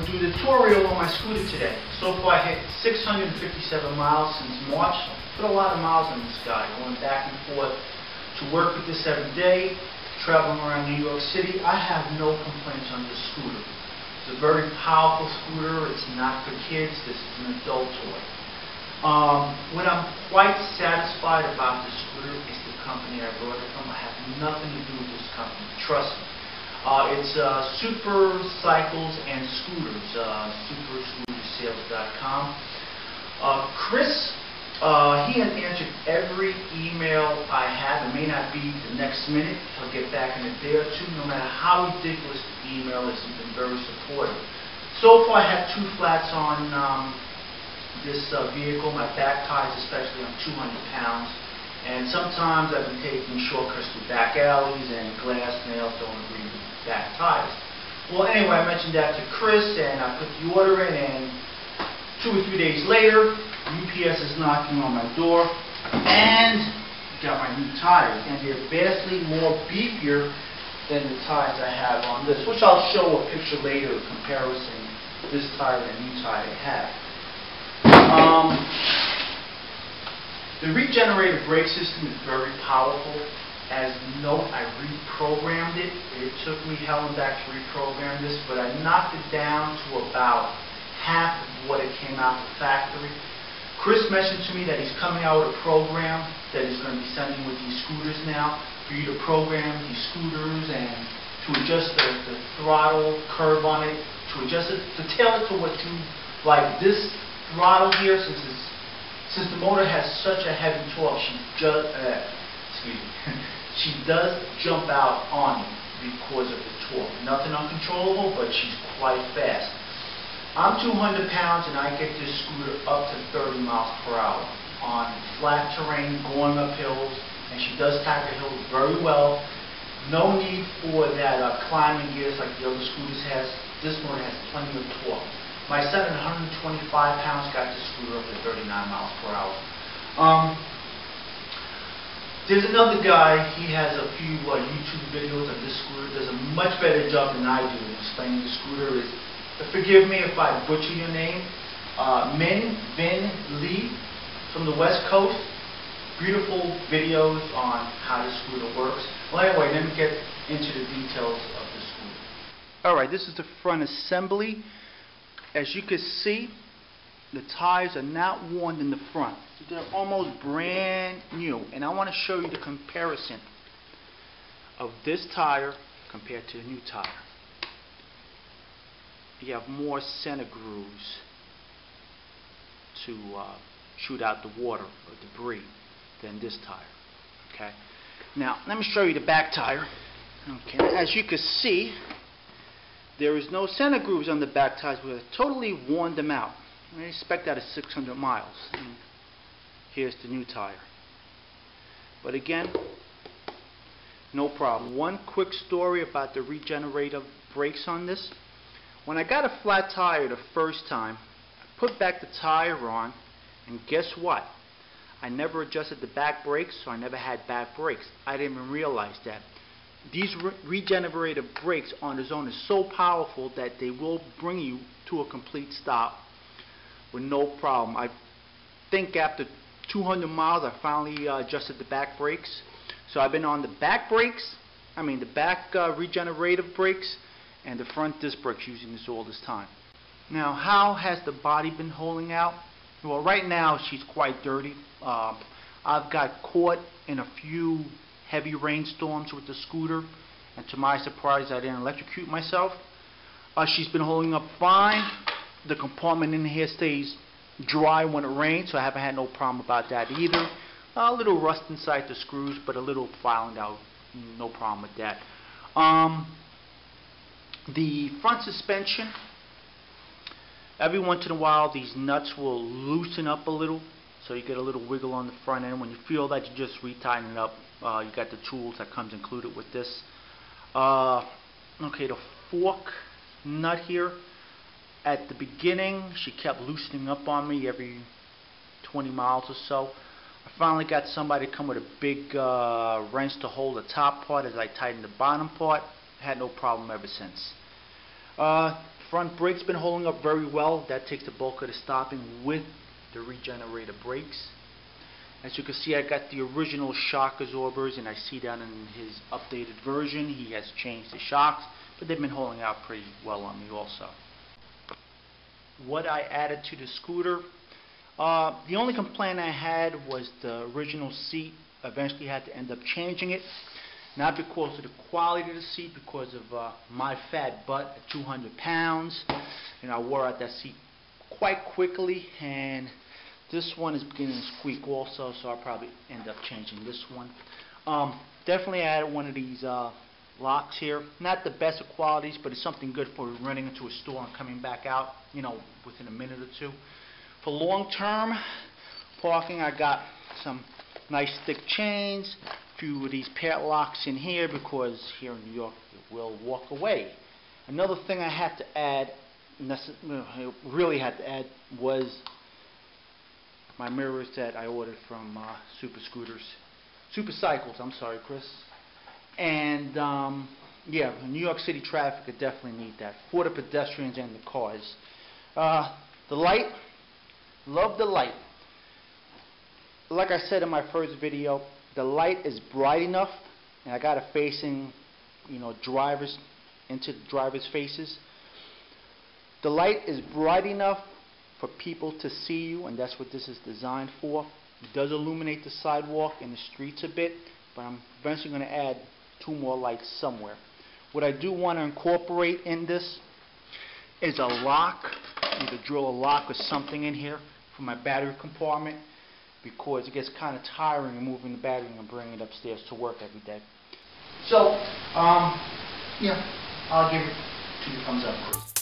going to do the tutorial on my scooter today. So far I hit 657 miles since March. I put a lot of miles on this guy, going back and forth to work with this every day, traveling around New York City. I have no complaints on this scooter. It's a very powerful scooter. It's not for kids. This is an adult toy. What I'm quite satisfied about this scooter is the company I bought it from. I have nothing to do with this company. Trust me. It's Super Cycles and Scooters, superscootersales.com. Chris, he has answered every email I have. It may not be the next minute. He'll get back in a day or two. No matter how ridiculous the email is, he's been very supportive. So far, I have 2 flats on this vehicle. My back tires, especially, I'm 200 pounds. And sometimes I've been taking shortcuts through back alleys and glass nails don't agree with back tires. Well, anyway, I mentioned that to Chris, and I put the order in, and 2 or 3 days later, UPS is knocking on my door, and got my new tires, and they're vastly more beefier than the tires I have on this, which I'll show a picture later, a comparison this tire and the new tire I have. The regenerative brake system is very powerful. As you know, I reprogrammed it. It took me hell and back to reprogram this, but I knocked it down to about half of what it came out the factory. Chris mentioned to me that he's coming out with a program that he's going to be sending with these scooters now for you to program these scooters and to adjust the throttle curve on it, to adjust it, to tailor it to what you like. This throttle here, since the motor has such a heavy torque, she does jump out on you because of the torque. Nothing uncontrollable, but she's quite fast. I'm 200 pounds and I get this scooter up to 30 miles per hour on flat terrain, going up hills, and she does tackle hills very well. No need for that climbing gears like the other scooters has. This motor has plenty of torque. My son, 125 pounds, got this scooter up to 39 miles per hour. There's another guy, he has a few YouTube videos of this scooter. Does a much better job than I do in explaining the scooter. Forgive me if I butcher your name. Vin Lee from the West Coast. Beautiful videos on how this scooter works. Well, anyway, let me get into the details of the scooter. Alright, this is the front assembly. As you can see, the tires are not worn in the front. They're almost brand new. And I want to show you the comparison of this tire compared to the new tire. You have more center grooves to shoot out the water or debris than this tire. Okay. Now, let me show you the back tire. Okay. As you can see, there is no center grooves on the back tires. We've totally worn them out. I expect that at 600 miles. And here's the new tire. But again, no problem. One quick story about the regenerative brakes on this. When I got a flat tire the first time, I put back the tire on, and guess what? I never adjusted the back brakes, so I never had back brakes. I didn't even realize that. These regenerative brakes on its own is so powerful that they will bring you to a complete stop with no problem. I think after 200 miles I finally adjusted the back brakes. So I've been on the back brakes, the back regenerative brakes, and the front disc brakes using this all this time. Now, how has the body been holding out? Well, right now she's quite dirty. I've got caught in a few heavy rainstorms with the scooter, and to my surprise I didn't electrocute myself. She's been holding up fine. The compartment in here stays dry when it rains, so I haven't had no problem about that either. A little rust inside the screws, but a little filing out, no problem with that. The front suspension, every once in a while these nuts will loosen up a little, so you get a little wiggle on the front end. When you feel that, you just retighten it up. You got the tools that comes included with this. Okay, the fork nut here, at the beginning she kept loosening up on me every 20 miles or so. I finally got somebody to come with a big wrench to hold the top part as I tightened the bottom part. Had no problem ever since. front brake's been holding up very well. That takes the bulk of the stopping with the regenerator brakes. As you can see, I got the original shock absorbers, and I see down in his updated version he has changed the shocks, but they've been holding out pretty well on me also. What I added to the scooter, the only complaint I had was the original seat. Eventually had to end up changing it, not because of the quality of the seat, because of my fat butt at 200 pounds. And I wore out that seat quite quickly, and this one is beginning to squeak also, so I'll probably end up changing this one. Definitely added one of these locks here. Not the best of qualities, but it's something good for running into a store and coming back out, you know, within a minute or two. For long-term parking, I got some nice thick chains, a few of these padlocks in here because here in New York it will walk away. Another thing I had to add, really had to add, was my mirrors that I ordered from Super Cycles, I'm sorry, Chris. And yeah, New York City traffic could definitely need that for the pedestrians and the cars. The light, love the light. Like I said in my first video, the light is bright enough, and I got it facing, you know, into the drivers' faces. The light is bright enough for people to see you, and that's what this is designed for. It does illuminate the sidewalk and the streets a bit, but I'm eventually going to add 2 more lights somewhere. What I do want to incorporate in this is a lock, either drill a lock or something in here for my battery compartment, because it gets kind of tiring moving the battery and bringing it upstairs to work every day. So, yeah, I'll give it 2 thumbs up.